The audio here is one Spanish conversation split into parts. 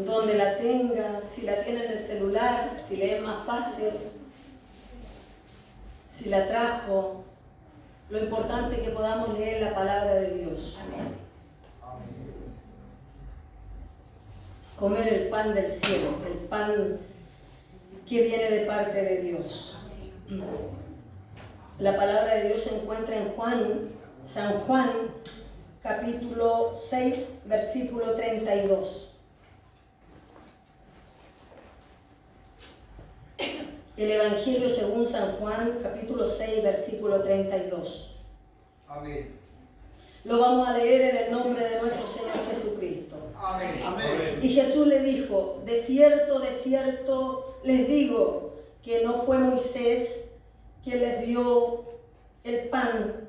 donde la tenga, si la tiene en el celular, si le es más fácil, si la trajo. Lo importante es que podamos leer la palabra de Dios. Amén. Comer el pan del cielo, el pan que viene de parte de Dios. La palabra de Dios se encuentra en San Juan, capítulo 6, versículo 32. El Evangelio según San Juan, capítulo 6, versículo 32. Amén. Lo vamos a leer en el nombre de nuestro Señor Jesucristo. Amén. Amén. Y Jesús le dijo: de cierto les digo, que no fue Moisés quien les dio el pan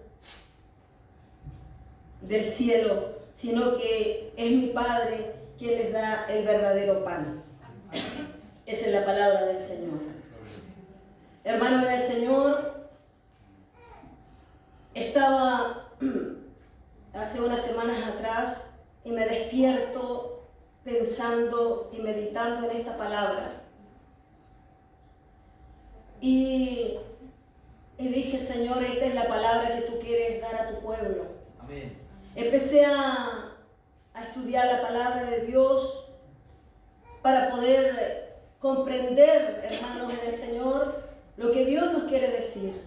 del cielo, sino que es mi Padre quien les da el verdadero pan. Esa es la palabra del Señor. Hermanos en el Señor, estaba hace unas semanas atrás y me despierto pensando y meditando en esta palabra. Y dije: Señor, esta es la palabra que tú quieres dar a tu pueblo. Amén. Empecé a estudiar la palabra de Dios para poder comprender, hermanos en el Señor, lo que Dios nos quiere decir.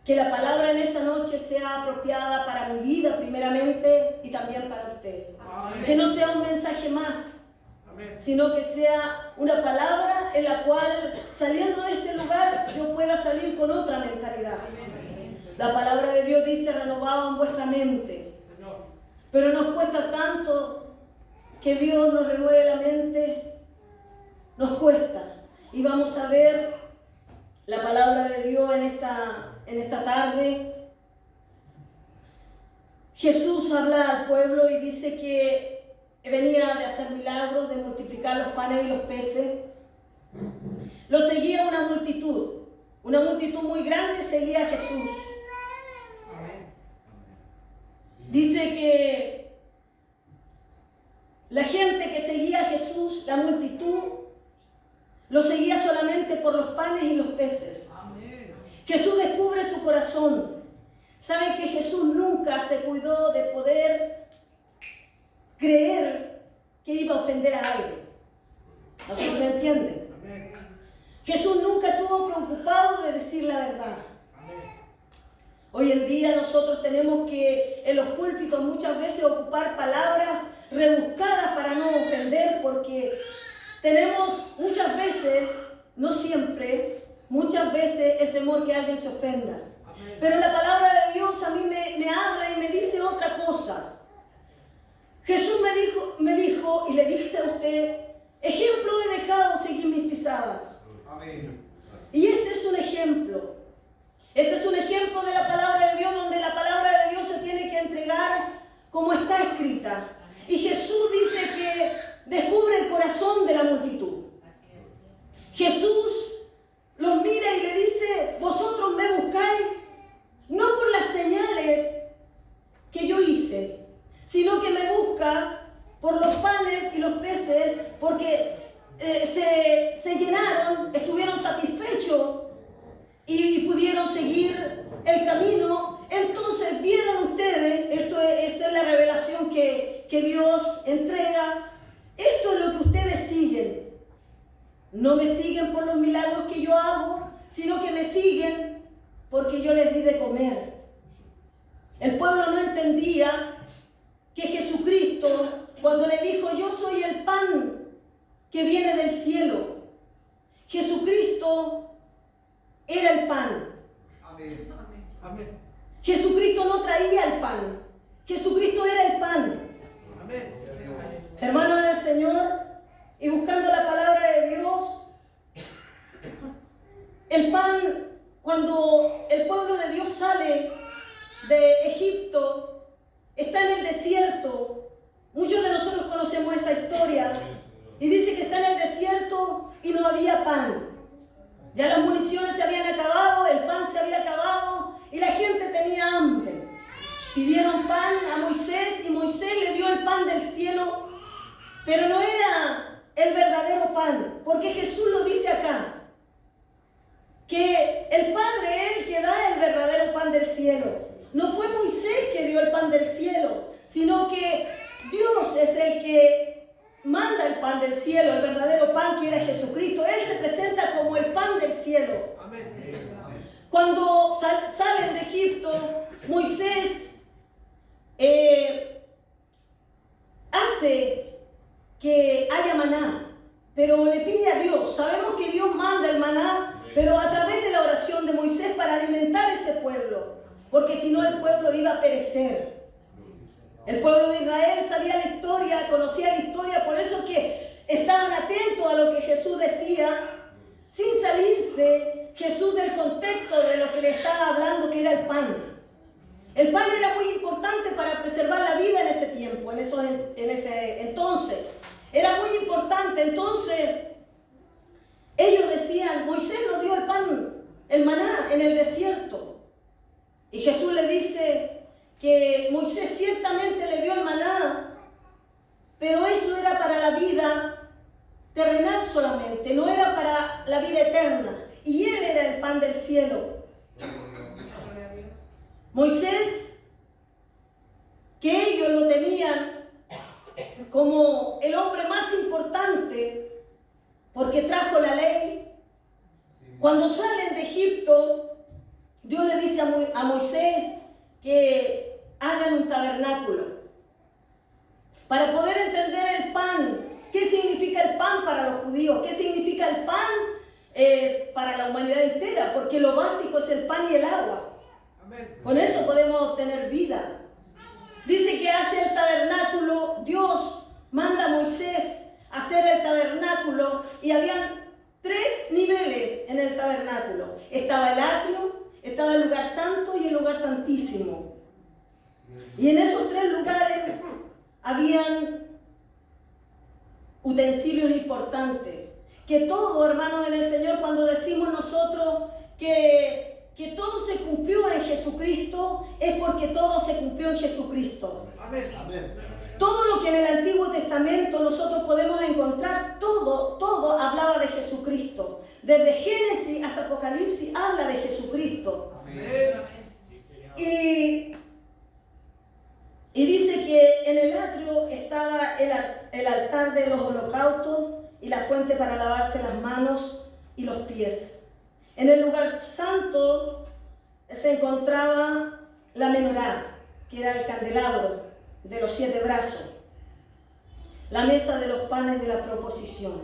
Que la palabra en esta noche sea apropiada para mi vida primeramente y también para usted. Amén. Que no sea un mensaje más, sino que sea una palabra en la cual, saliendo de este lugar, yo pueda salir con otra mentalidad. La palabra de Dios dice: renovado en vuestra mente. Pero nos cuesta tanto que Dios nos renueve la mente, nos cuesta. Y vamos a ver la palabra de Dios en esta tarde. Jesús habla al pueblo y dice que venía de hacer milagros, de multiplicar los panes y los peces. Lo seguía una multitud muy grande seguía a Jesús. Dice que la gente que seguía a Jesús, la multitud, lo seguía solamente por los panes y los peces. Jesús descubre su corazón. Sabe que Jesús nunca se cuidó de poder creer que iba a ofender a alguien. No sé si me entienden. Jesús nunca estuvo preocupado de decir la verdad. Hoy en día nosotros tenemos que en los púlpitos muchas veces ocupar palabras rebuscadas para no ofender, porque tenemos muchas veces, no siempre, muchas veces el temor que alguien se ofenda. Pero la palabra de Dios a mí me habla y me dice otra cosa. Jesús me dijo y le dice a usted: ejemplo he dejado seguir mis pisadas. Amén. Y este es un ejemplo. Este es un ejemplo de la palabra de Dios, donde la palabra de Dios se tiene que entregar como está escrita. Y Jesús dice que descubre el corazón de la multitud. Jesús los mira y le dice: vosotros me buscáis no por las señales que yo hice, sino que me buscas por los panes y los peces, porque se llenaron, estuvieron satisfechos y pudieron seguir el camino. Entonces vieron ustedes, esto es la revelación que Dios entrega. Esto es lo que ustedes siguen. No me siguen por los milagros que yo hago, sino que me siguen porque yo les di de comer. El pueblo no entendía que Jesucristo, cuando le dijo: yo soy el pan que viene del cielo, Jesucristo era el pan. Amén. Amén. Jesucristo no traía el pan, Jesucristo era el pan. Amén. Hermanos en el Señor, y buscando la palabra de Dios, el pan, cuando el pueblo de Dios sale de Egipto, está en el desierto. Muchos de nosotros conocemos esa historia. Y dice que está en el desierto y no había pan. Ya las municiones se habían acabado, el pan se había acabado y la gente tenía hambre. Pidieron pan a Moisés y Moisés le dio el pan del cielo pero no era el verdadero pan, porque Jesús lo dice acá, que el Padre es el que da el verdadero pan del cielo. No fue Moisés que dio el pan del cielo, sino que Dios es el que manda el pan del cielo, el verdadero pan que era Jesucristo. Él se presenta como el pan del cielo. Cuando salen de Egipto, Moisés hace que haya maná, pero le pide a Dios. Sabemos que Dios manda el maná, pero a través de la oración de Moisés para alimentar ese pueblo, porque si no el pueblo iba a perecer. El pueblo de Israel sabía la historia, conocía la historia, por eso que estaban atentos a lo que Jesús decía, sin salirse Jesús del contexto de lo que le estaba hablando, que era el pan. El pan era muy importante para preservar la vida en ese tiempo, en ese entonces. Era muy importante. Entonces, ellos decían, Moisés nos dio el pan, el maná en el desierto. Y Jesús le dice que Moisés ciertamente le dio el maná, pero eso era para la vida terrenal solamente, no era para la vida eterna. Y él era el pan del cielo. Moisés, que ellos lo tenían como el hombre más importante, porque trajo la ley. Cuando salen de Egipto, Dios le dice a Moisés que hagan un tabernáculo. Para poder entender el pan, ¿qué significa el pan para los judíos? ¿Qué significa el pan para la humanidad entera? Porque lo básico es el pan y el agua. Con eso podemos obtener vida. Dice que hace el tabernáculo, Dios manda a Moisés a hacer el tabernáculo y habían 3 niveles en el tabernáculo. Estaba el atrio, estaba el lugar santo y el lugar santísimo. Y en esos 3 lugares habían utensilios importantes. Que todo, hermanos, en el Señor, cuando decimos nosotros que todo se cumplió en Jesucristo, es porque todo se cumplió en Jesucristo. Amén. Amén. Todo lo que en el Antiguo Testamento nosotros podemos encontrar, todo hablaba de Jesucristo. Desde Génesis hasta Apocalipsis habla de Jesucristo. Amén. Y dice que en el atrio estaba el altar de los holocaustos y la fuente para lavarse las manos y los pies. En el lugar santo se encontraba la menorá, que era el candelabro de los 7 brazos, la mesa de los panes de la proposición.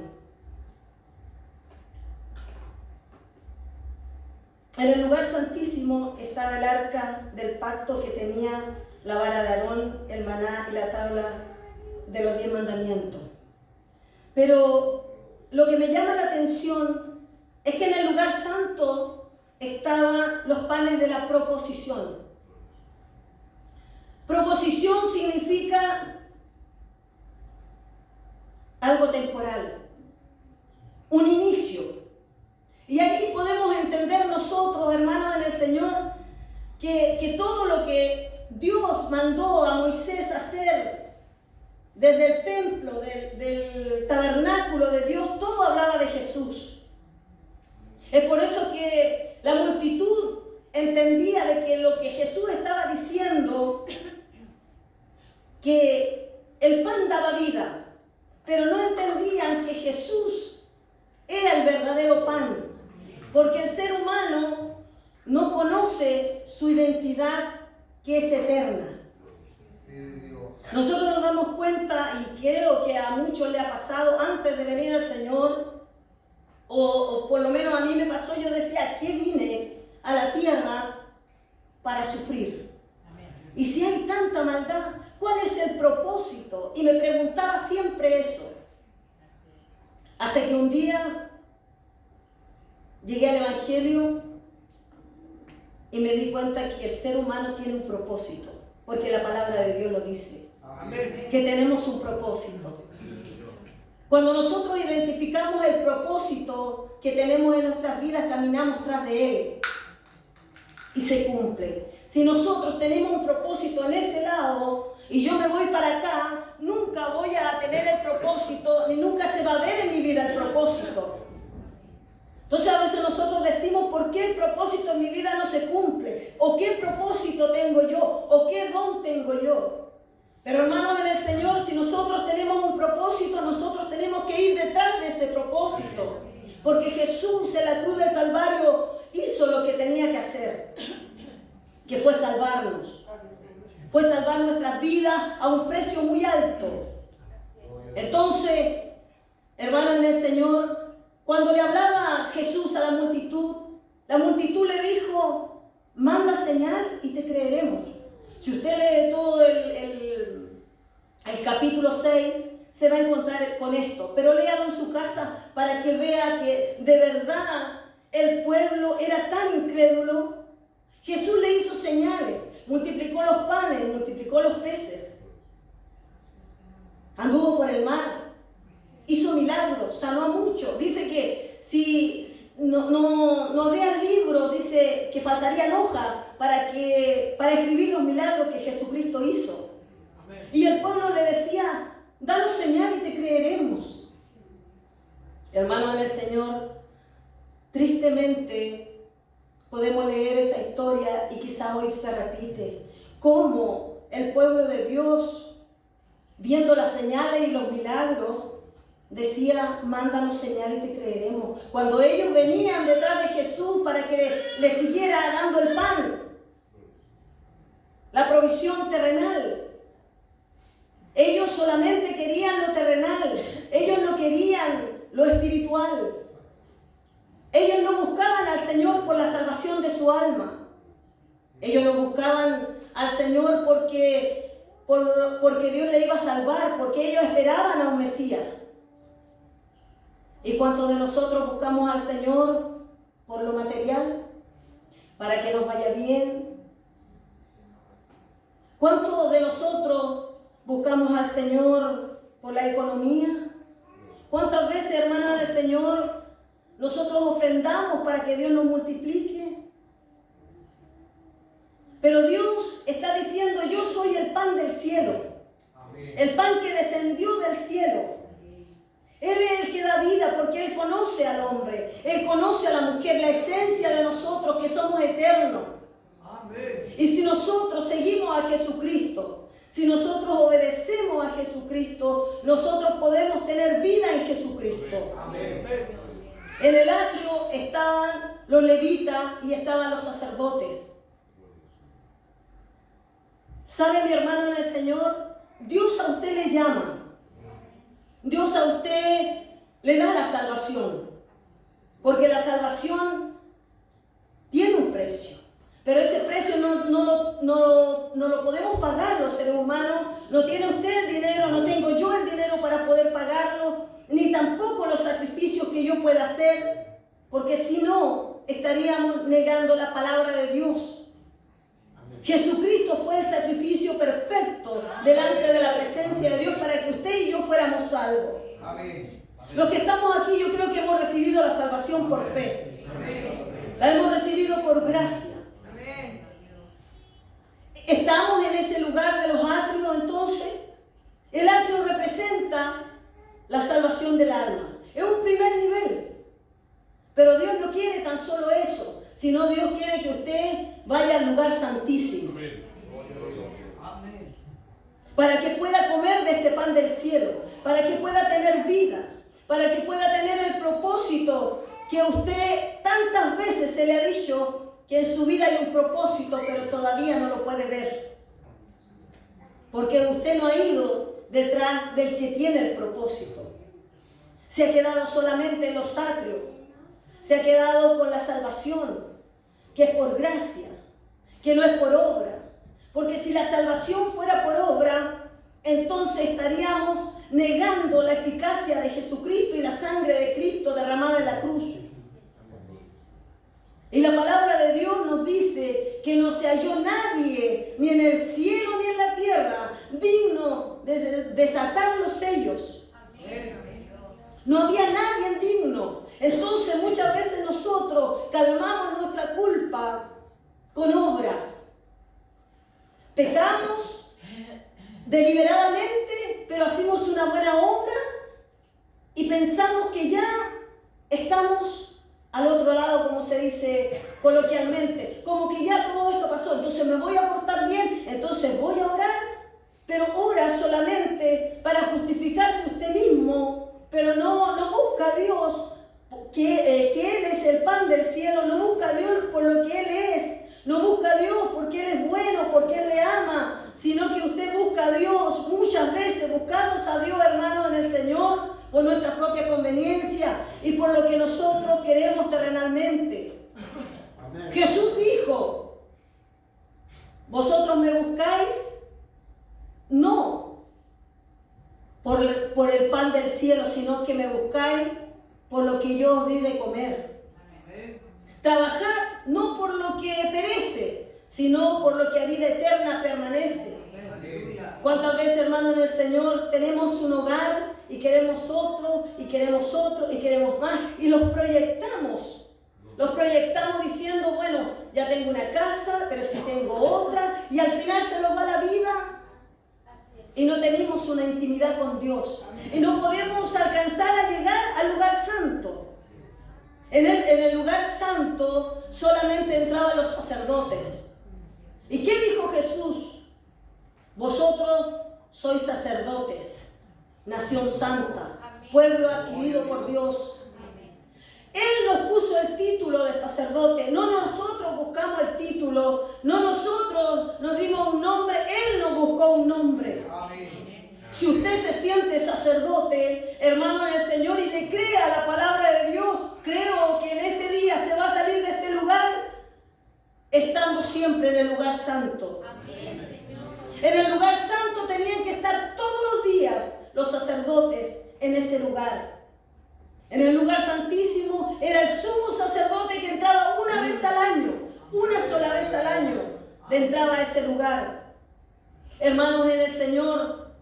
En el lugar santísimo estaba el arca del pacto, que tenía la vara de Aarón, el maná y la tabla de los 10 mandamientos. Pero lo que me llama la atención es que en el lugar santo estaban los panes de la proposición. Proposición significa algo temporal, un inicio. Y ahí podemos entender nosotros, hermanos en el Señor, que todo lo que Dios mandó a Moisés hacer desde el templo, del tabernáculo de Dios, todo hablaba de Jesús. Es por eso que la multitud entendía de que lo que Jesús estaba diciendo, que el pan daba vida, pero no entendían que Jesús era el verdadero pan, porque el ser humano no conoce su identidad, que es eterna. Nosotros nos damos cuenta, y creo que a muchos le ha pasado antes de venir al Señor, o por lo menos a mí me pasó, yo decía, ¿qué vine a la tierra para sufrir? Amén. Y si hay tanta maldad, ¿cuál es el propósito? Y me preguntaba siempre eso. Hasta que un día llegué al Evangelio y me di cuenta que el ser humano tiene un propósito, porque la palabra de Dios lo dice. Amén. Que tenemos un propósito. Cuando nosotros identificamos el propósito que tenemos en nuestras vidas, caminamos tras de él y se cumple. Si nosotros tenemos un propósito en ese lado y yo me voy para acá, nunca voy a tener el propósito, ni nunca se va a ver en mi vida el propósito. Entonces a veces nosotros decimos, ¿por qué el propósito en mi vida no se cumple? ¿O qué propósito tengo yo? ¿O qué don tengo yo? Pero hermanos en el Señor, si nosotros tenemos un propósito, nosotros tenemos que ir detrás de ese propósito. Porque Jesús en la cruz del Calvario hizo lo que tenía que hacer, que fue salvarnos. Fue salvar nuestras vidas a un precio muy alto. Entonces, hermanos en el Señor, cuando le hablaba Jesús a la multitud le dijo, manda señal y te creeremos. Si usted lee todo el capítulo 6, se va a encontrar con esto. Pero léalo en su casa para que vea que de verdad el pueblo era tan incrédulo. Jesús le hizo señales, multiplicó los panes, multiplicó los peces. Anduvo por el mar, hizo milagros, sanó a muchos. Dice que si no habría libro, dice que faltarían hojas para escribir los milagros que Jesucristo hizo. Amén. Y el pueblo le decía, danos señal y te creeremos. Hermanos en el Señor, tristemente podemos leer esa historia y quizá hoy se repite. Cómo el pueblo de Dios, viendo las señales y los milagros, decía, mándanos señal y te creeremos. Cuando ellos venían detrás de Jesús para que le siguiera dando el pan, la provisión terrenal, ellos solamente querían lo terrenal, ellos no querían lo espiritual. Ellos no buscaban al Señor por la salvación de su alma. Ellos no buscaban al Señor porque Dios le iba a salvar, porque ellos esperaban a un Mesías. ¿Y cuántos de nosotros buscamos al Señor por lo material? Para que nos vaya bien. ¿Cuántos de nosotros buscamos al Señor por la economía? ¿Cuántas veces, hermanas del Señor, nosotros ofrendamos para que Dios nos multiplique? Pero Dios está diciendo, yo soy el pan del cielo. Amén. El pan que descendió del cielo. Él es el que da vida porque Él conoce al hombre, Él conoce a la mujer, la esencia de nosotros que somos eternos. Amén. Y si nosotros seguimos a Jesucristo, si nosotros obedecemos a Jesucristo, nosotros podemos tener vida en Jesucristo. Amén. En el atrio estaban los levitas y estaban los sacerdotes. ¿Sabe, mi hermano en el Señor? Dios a usted le llama. Dios a usted le da la salvación, porque la salvación tiene un precio, pero ese precio no lo podemos pagar los seres humanos. No tiene usted el dinero, no tengo yo el dinero para poder pagarlo, ni tampoco los sacrificios que yo pueda hacer, porque si no, estaríamos negando la palabra de Dios. Jesucristo fue el sacrificio perfecto delante de la presencia de Dios para que usted y yo fuéramos salvos. Amén. Los que estamos aquí, yo creo que hemos recibido la salvación por fe. Amén. La hemos recibido por gracia. Amén. Estamos en ese lugar de los atrios, entonces. El atrio representa la salvación del alma. Es un primer nivel. Pero Dios no quiere tan solo eso, sino Dios quiere que usted vaya al lugar santísimo. Amén. Para que pueda comer de este pan del cielo, para que pueda tener vida, para que pueda tener el propósito que usted tantas veces se le ha dicho que en su vida hay un propósito, pero todavía no lo puede ver. Porque usted no ha ido detrás del que tiene el propósito. Se ha quedado solamente en los atrios. Se ha quedado con la salvación, que es por gracia, que no es por obra. Porque si la salvación fuera por obra, entonces estaríamos negando la eficacia de Jesucristo y la sangre de Cristo derramada en la cruz. Y la palabra de Dios nos dice que no se halló nadie, ni en el cielo ni en la tierra, digno de desatar los sellos. No había nadie digno. Entonces muchas veces nosotros calmamos nuestra culpa con obras. Pecamos deliberadamente pero hacemos una buena obra y pensamos que ya estamos al otro lado, como se dice coloquialmente, como que ya todo esto pasó, entonces me voy a portar bien, entonces voy a orar, pero ora solamente para justificarse usted mismo, pero no busca a Dios, que Él es el pan del cielo, no busca a Dios por lo que Él es, no busca a Dios porque Él es bueno, porque Él le ama, sino que usted busca a Dios. Muchas veces buscamos a Dios, hermanos, en el Señor, por nuestra propia conveniencia y por lo que nosotros queremos terrenalmente. Amén. Jesús dijo, ¿vosotros me buscáis? No por el pan del cielo, sino que me buscáis por lo que yo os di de comer. Amén. Trabajad no por lo que perece, sino por lo que a vida eterna permanece. Amén. ¿Cuántas veces, hermanos, en el Señor tenemos un hogar y queremos otro, y queremos otro, y queremos más, y los proyectamos diciendo, bueno, ya tengo una casa, pero si tengo otra, y al final se nos va la vida, y no tenemos una intimidad con Dios, y no podemos alcanzar a llegar al lugar santo. En el lugar santo solamente entraban los sacerdotes. ¿Y qué dijo Jesús? Vosotros sois sacerdotes, nación santa, pueblo adquirido por Dios. Él nos puso el título de sacerdote, no nosotros buscamos el título, no nosotros nos dimos un nombre, Él nos buscó un nombre. Amén. Si usted se siente sacerdote, hermano en el Señor, y le cree a la palabra de Dios, creo que en este día se va a salir de este lugar estando siempre en el lugar santo. Amén, Señor. En el lugar santo tenían que estar todos los días los sacerdotes en ese lugar. En el lugar santísimo era el sumo sacerdote que entraba una vez al año, una sola vez al año, entraba a ese lugar. Hermanos en el Señor,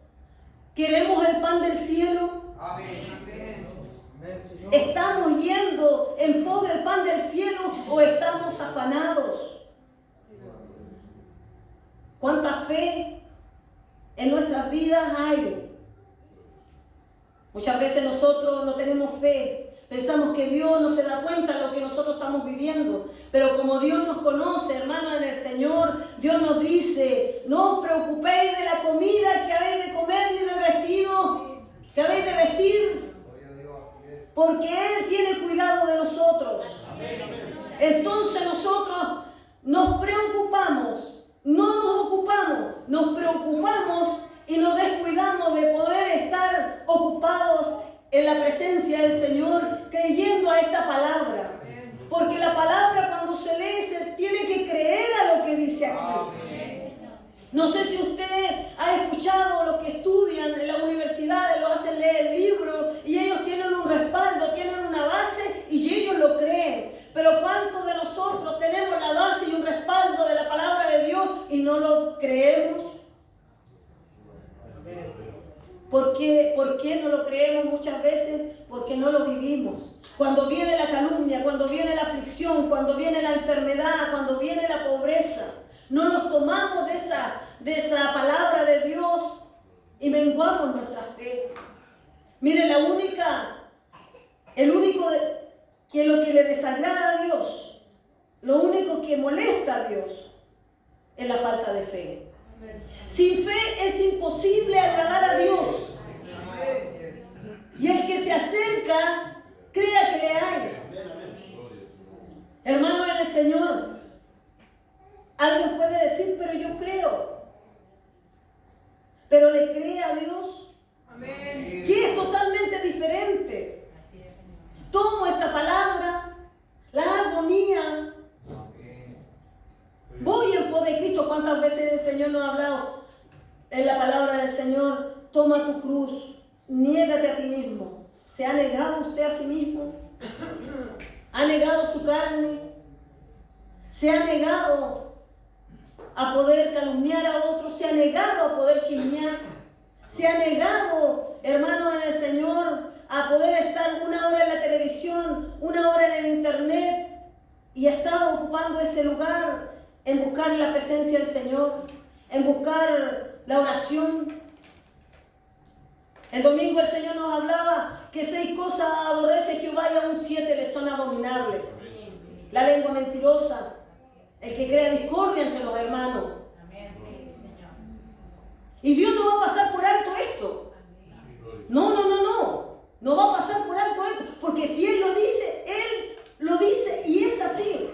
¿queremos el pan del cielo? Amén. ¿Estamos yendo en pos del pan del cielo o estamos afanados? ¿Cuánta fe en nuestras vidas hay? Muchas veces nosotros no tenemos fe, pensamos que Dios no se da cuenta de lo que nosotros estamos viviendo, pero como Dios nos conoce, hermanos, en el Señor, Dios nos dice, no os preocupéis de la comida que habéis de comer ni del vestido que habéis de vestir, porque Él tiene cuidado de nosotros. Entonces nosotros nos preocupamos, no nos ocupamos, nos preocupamos y nos descuidamos de poder estar ocupados en la presencia del Señor, creyendo a esta palabra. Porque la palabra cuando se lee se tiene que creer a lo que dice aquí. No sé si usted ha escuchado los que estudian en las universidades, lo hacen leer el libro y ellos tienen un respaldo, tienen una base y ellos lo creen. Pero ¿cuántos de nosotros tenemos la base y un respaldo de la palabra de Dios y no lo creemos? ¿Por qué no lo creemos muchas veces? Porque no lo vivimos. Cuando viene la calumnia, cuando viene la aflicción, cuando viene la enfermedad, cuando viene la pobreza, no nos tomamos de esa palabra de Dios y menguamos nuestra fe. Mire, que lo que le desagrada a Dios, lo único que molesta a Dios es la falta de fe. Sin fe es imposible agradar a Dios. Y el que se acerca, crea que le hay. Hermano en el Señor, alguien puede decir, pero yo creo. Pero le cree a Dios, que es totalmente diferente. Tomo esta palabra, la hago mía. Voy en pos de Cristo. ¿Cuántas veces el Señor nos ha hablado en la palabra del Señor? Toma tu cruz, niégate a ti mismo. ¿Se ha negado usted a sí mismo? ¿Ha negado su carne? ¿Se ha negado a poder calumniar a otros? ¿Se ha negado a poder chismear? ¿Se ha negado, hermanos en el Señor, a poder estar una hora en la televisión, una hora en el internet y ha estado ocupando ese lugar en buscar la presencia del Señor, en buscar la oración? El domingo el Señor nos hablaba que 6 cosas aborrece Jehová y aún 7 le son abominables. La lengua mentirosa, el que crea discordia entre los hermanos. Y Dios no va a pasar por alto esto. No va a pasar por alto esto. Porque si Él lo dice y es así.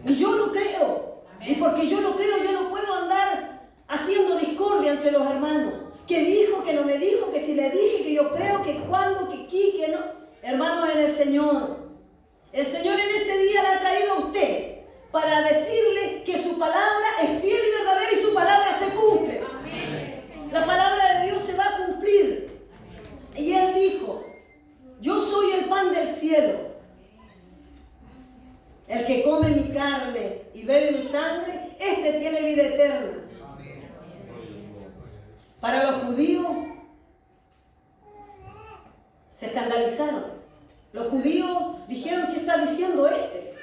Y yo lo creo. Y porque yo lo creo, yo no puedo andar haciendo discordia entre los hermanos. Que dijo, que no me dijo, que si le dije, que yo creo, que cuando, que aquí, que no. Hermanos en el Señor. El Señor en este día le ha traído a usted para decirle que su palabra es fiel y verdadera y su palabra se cumple. La palabra de Dios se va a cumplir. Y Él dijo, yo soy el pan del cielo. El que come mi carne y bebe mi sangre, este tiene vida eterna. Para los judíos se escandalizaron. Los judíos dijeron, ¿qué está diciendo este?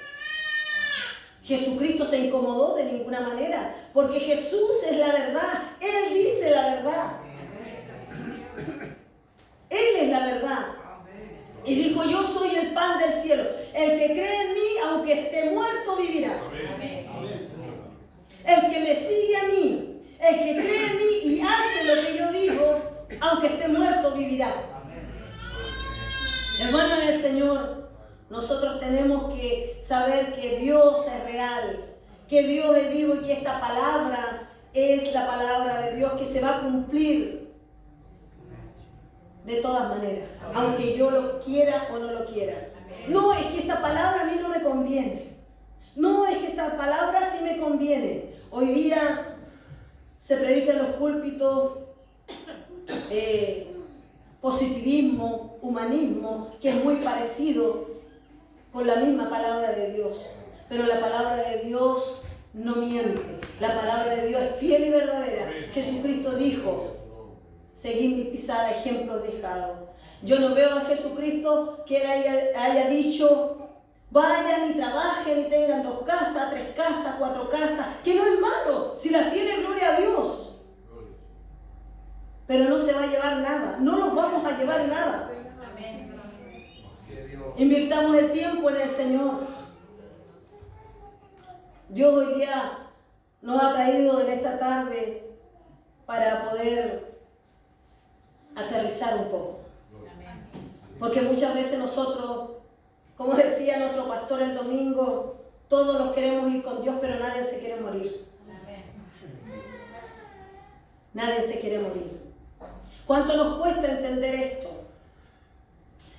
Jesucristo se incomodó de ninguna manera, porque Jesús es la verdad. Él dice la verdad. Él es la verdad. Y dijo, yo soy el pan del cielo. El que cree en mí, aunque esté muerto, vivirá. El que me sigue a mí, el que cree en mí y hace lo que yo digo, aunque esté muerto, vivirá. Hermano en el Señor, nosotros tenemos que saber que Dios es real, que Dios es vivo y que esta palabra es la palabra de Dios que se va a cumplir de todas maneras, aunque yo lo quiera o no lo quiera. No, es que esta palabra a mí no me conviene. No, es que esta palabra sí me conviene. Hoy día se predica en los púlpitos positivismo, humanismo, que es muy parecido con la misma palabra de Dios. Pero la palabra de Dios no miente. La palabra de Dios es fiel y verdadera. Jesucristo dijo, seguid mis pisadas, ejemplos dejados. Yo no veo a Jesucristo que Él haya dicho, vayan y trabajen y tengan 2 casas, 3 casas, 4 casas, que no es malo, si las tiene, gloria a Dios. Pero no se va a llevar nada, no nos vamos a llevar nada. Invirtamos el tiempo en el Señor. Dios hoy día nos ha traído en esta tarde para poder aterrizar un poco. Porque muchas veces nosotros, como decía nuestro pastor el domingo, todos los queremos ir con Dios, pero nadie se quiere morir. Nadie se quiere morir. ¿Cuánto nos cuesta entender esto?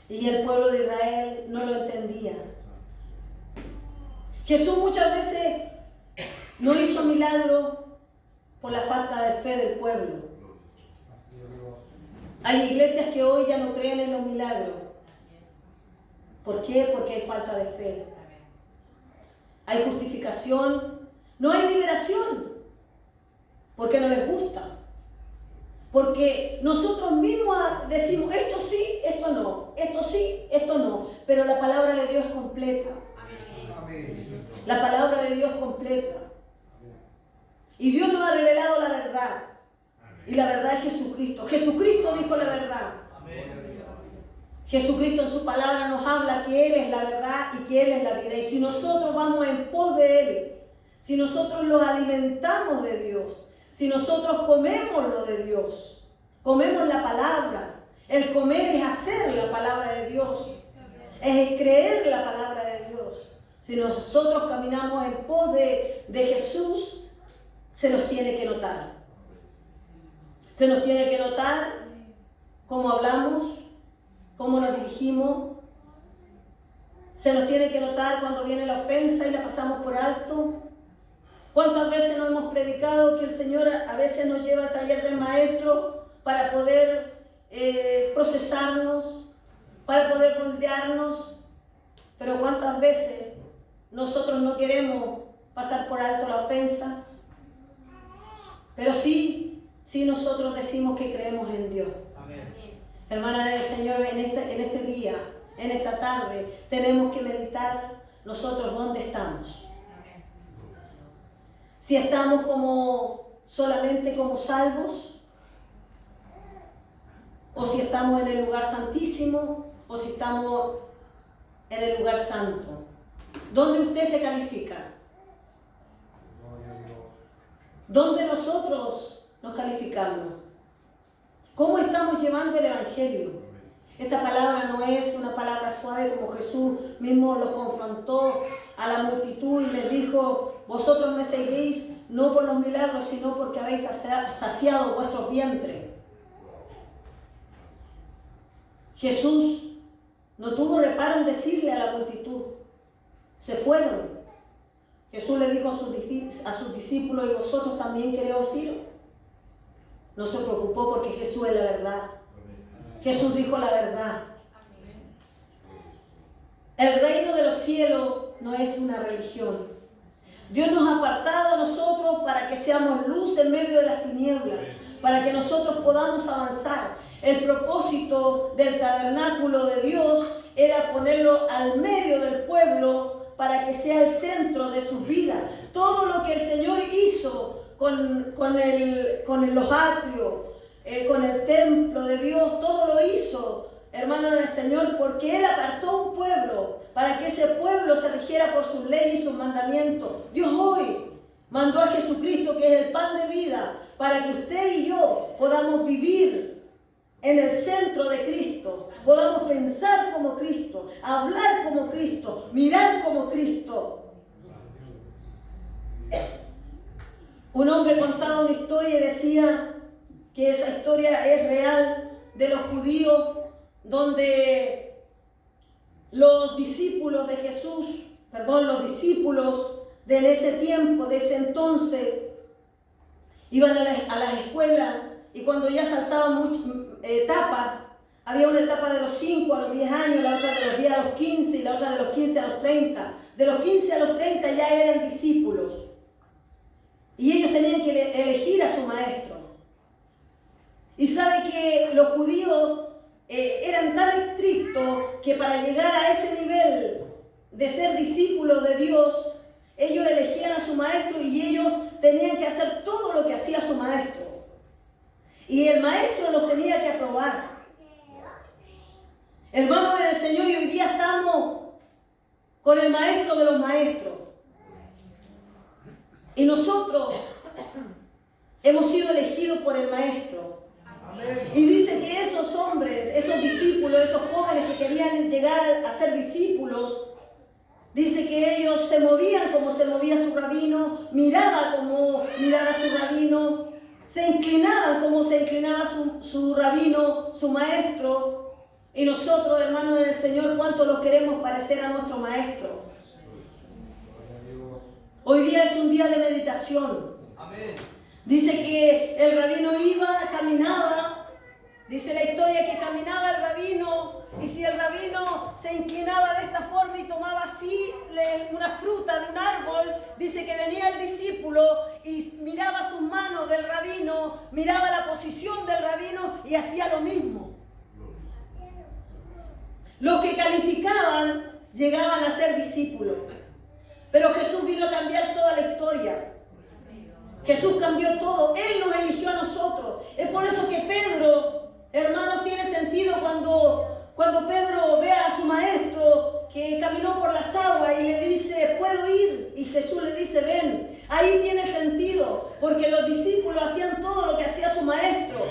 Y el pueblo de Israel no lo entendía. Jesús muchas veces no hizo milagros por la falta de fe del pueblo. Hay iglesias que hoy ya no creen en los milagros. ¿Por qué? Porque hay falta de fe. Hay justificación. No hay liberación. Porque no les gusta. Porque nosotros mismos decimos, esto sí, esto no. Esto sí, esto no. Pero la palabra de Dios es completa. La palabra de Dios es completa. Y Dios nos ha revelado la verdad. Y la verdad es Jesucristo. Jesucristo dijo la verdad. Jesucristo en su palabra nos habla que Él es la verdad y que Él es la vida. Y si nosotros vamos en pos de Él, si nosotros los alimentamos de Dios, si nosotros comemos lo de Dios, comemos la palabra. El comer es hacer la palabra de Dios. Es creer la palabra de Dios. Si nosotros caminamos en pos de Jesús, se nos tiene que notar. Se nos tiene que notar cómo hablamos, cómo nos dirigimos. Se nos tiene que notar cuando viene la ofensa y la pasamos por alto. ¿Cuántas veces nos hemos predicado que el Señor a veces nos lleva al taller del maestro para poder procesarnos, para poder moldearnos? Pero ¿cuántas veces nosotros no queremos pasar por alto la ofensa? Pero sí nosotros decimos que creemos en Dios. Amén. Hermana del Señor, en este día, en esta tarde, tenemos que meditar nosotros dónde estamos. Si estamos solamente como salvos, o si estamos en el lugar santísimo, o si estamos en el lugar santo. ¿Dónde usted se califica? ¿Dónde nosotros nos calificamos? ¿Cómo estamos llevando el Evangelio? Esta palabra no es una palabra suave, como Jesús mismo los confrontó a la multitud y les dijo: vosotros me seguís no por los milagros, sino porque habéis saciado vuestros vientres. Jesús no tuvo reparo en decirle a la multitud. Se fueron. Jesús le dijo a sus discípulos: ¿y vosotros también queréis ir? No se preocupó, porque Jesús es la verdad. Jesús dijo la verdad. El reino de los cielos no es una religión. Dios nos ha apartado a nosotros para que seamos luz en medio de las tinieblas, para que nosotros podamos avanzar. El propósito del tabernáculo de Dios era ponerlo al medio del pueblo para que sea el centro de sus vidas. Todo lo que el Señor hizo con los atrios, con el templo de Dios, todo lo hizo, hermano, del Señor, porque Él apartó un pueblo para que ese pueblo se rigiera por sus leyes y sus mandamientos. Dios hoy mandó a Jesucristo, que es el pan de vida, para que usted y yo podamos vivir en el centro de Cristo, podamos pensar como Cristo, hablar como Cristo, mirar como Cristo. Un hombre contaba una historia y decía que esa historia es real, de los judíos, donde los discípulos de Jesús, los discípulos de ese tiempo, de ese entonces, iban a las escuelas, y cuando ya saltaban muchas etapas, había una etapa de los 5 a los 10 años, la otra de los 10 a los 15 y la otra de los 15 a los 30. De los 15 a los 30 ya eran discípulos. Y ellos tenían que elegir a su maestro. Y sabe que los judíos eran tan estrictos que para llegar a ese nivel de ser discípulos de Dios, ellos elegían a su maestro y ellos tenían que hacer todo lo que hacía su maestro. Y el maestro los tenía que aprobar. Hermanos del Señor, y hoy día estamos con el maestro de los maestros. Y nosotros hemos sido elegidos por el maestro. Amén. Y dice que esos hombres, esos discípulos, esos jóvenes que querían llegar a ser discípulos, dice que ellos se movían como se movía su rabino, miraban como miraba su rabino, se inclinaban como se inclinaba su rabino, su maestro. Y nosotros, hermanos del Señor, ¿cuánto los queremos parecer a nuestro maestro? Hoy día es un día de meditación. Amén. Dice que el rabino caminaba, dice la historia que caminaba el rabino, y si el rabino se inclinaba de esta forma y tomaba así una fruta de un árbol, dice que venía el discípulo y miraba sus manos del rabino, miraba la posición del rabino y hacía lo mismo. Los que calificaban llegaban a ser discípulos. Pero Jesús vino a cambiar toda la historia. Jesús cambió todo. Él nos eligió a nosotros. Es por eso que Pedro, hermanos, tiene sentido cuando Pedro ve a su maestro que caminó por las aguas y le dice, ¿puedo ir? Y Jesús le dice, ven. Ahí tiene sentido, porque los discípulos hacían todo lo que hacía su maestro.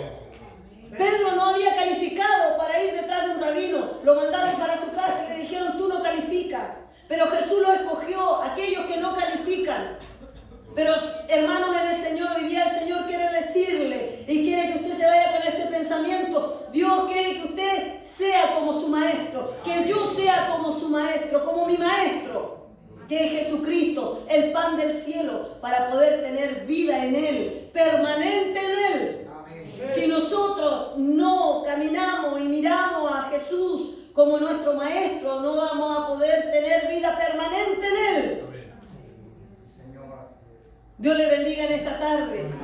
Pedro no había calificado para ir detrás de un rabino. Lo mandaron para su casa y le dijeron, tú no calificas. Pero Jesús lo escogió, aquellos que no califican. Pero hermanos en el Señor, hoy día el Señor quiere decirle y quiere que usted se vaya con este pensamiento. Dios quiere que usted sea como su maestro, que yo sea como su maestro, como mi maestro, que es Jesucristo, el pan del cielo, para poder tener vida en Él, permanente en Él. Amén. Si nosotros no caminamos y miramos a Jesús como nuestro maestro, no vamos a poder tener vida permanente en Él. Dios le bendiga en esta tarde.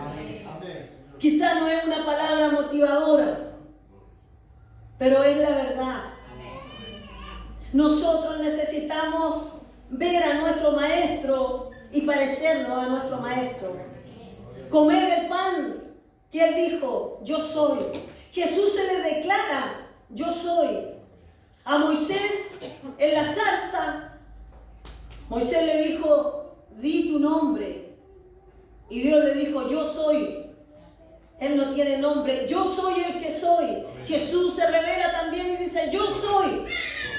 Quizá no es una palabra motivadora, pero es la verdad. Nosotros necesitamos ver a nuestro maestro y parecernos a nuestro maestro. Comer el pan que Él dijo, yo soy. Jesús se le declara, yo soy. A Moisés en la zarza, Moisés le dijo, di tu nombre. Y Dios le dijo, yo soy. Él no tiene nombre, yo soy el que soy. Jesús se revela también y dice, yo soy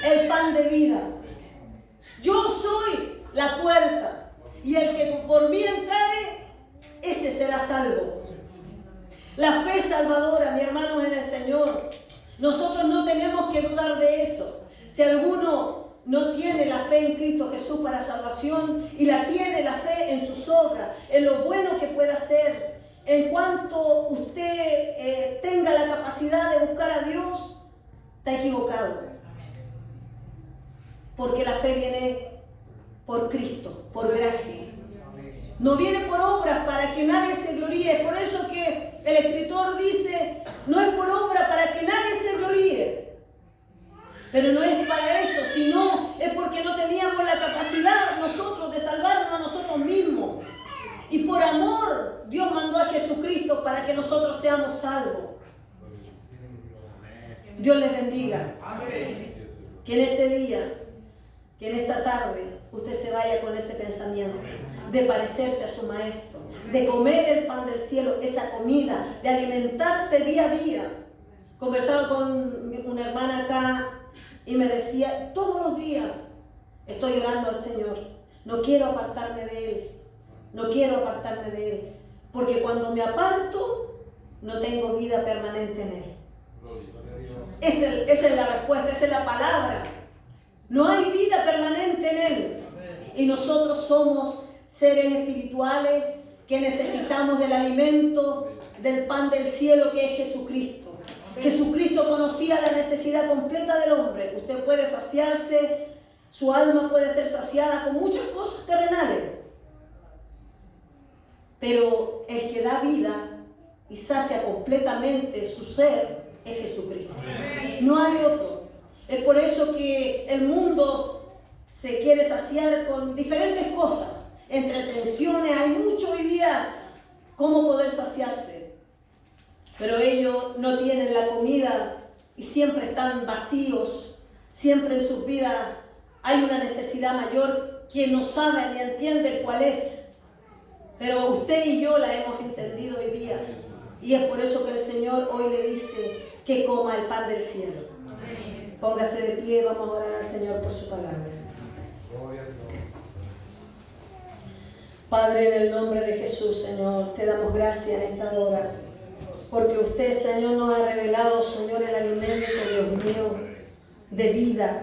el pan de vida. Yo soy la puerta. Y el que por mí entrare, ese será salvo. La fe salvadora, mi hermano, en el Señor. Nosotros no tenemos que dudar de eso. Si alguno no tiene la fe en Cristo Jesús para salvación y la tiene la fe en sus obras, en lo bueno que pueda hacer, en cuanto usted tenga la capacidad de buscar a Dios, está equivocado. Porque la fe viene por Cristo, por gracia. No viene por obras para que nadie se gloríe. Por eso que el escritor dice, no es por obra para que nadie se gloríe. Pero no es para eso, sino es porque no teníamos la capacidad nosotros de salvarnos a nosotros mismos. Y por amor, Dios mandó a Jesucristo para que nosotros seamos salvos. Dios les bendiga. Que en este día, que en esta tarde, usted se vaya con ese pensamiento de parecerse a su maestro, de comer el pan del cielo, esa comida, de alimentarse día a día. Conversaba con una hermana acá y me decía, todos los días estoy orando al Señor, no quiero apartarme de Él. No quiero apartarme de Él, porque cuando me aparto, no tengo vida permanente en Él. Esa es la respuesta, esa es la palabra. No hay vida permanente en Él. Y nosotros somos seres espirituales que necesitamos del alimento, del pan del cielo que es Jesucristo. Jesucristo conocía la necesidad completa del hombre. Usted puede saciarse, su alma puede ser saciada con muchas cosas terrenales. Pero el que da vida y sacia completamente su ser es Jesucristo. No hay otro. Es por eso que el mundo se quiere saciar con diferentes cosas. Entretenciones, hay mucho hoy día cómo poder saciarse. Pero ellos no tienen la comida y siempre están vacíos. Siempre en sus vidas hay una necesidad mayor que no sabe ni entiende cuál es. Pero usted y yo la hemos entendido hoy día. Y es por eso que el Señor hoy le dice que coma el pan del cielo. Póngase de pie, vamos a orar al Señor por su palabra. Padre, en el nombre de Jesús, Señor, te damos gracias en esta hora. Porque usted, Señor, nos ha revelado, Señor, el alimento, Dios mío, de vida.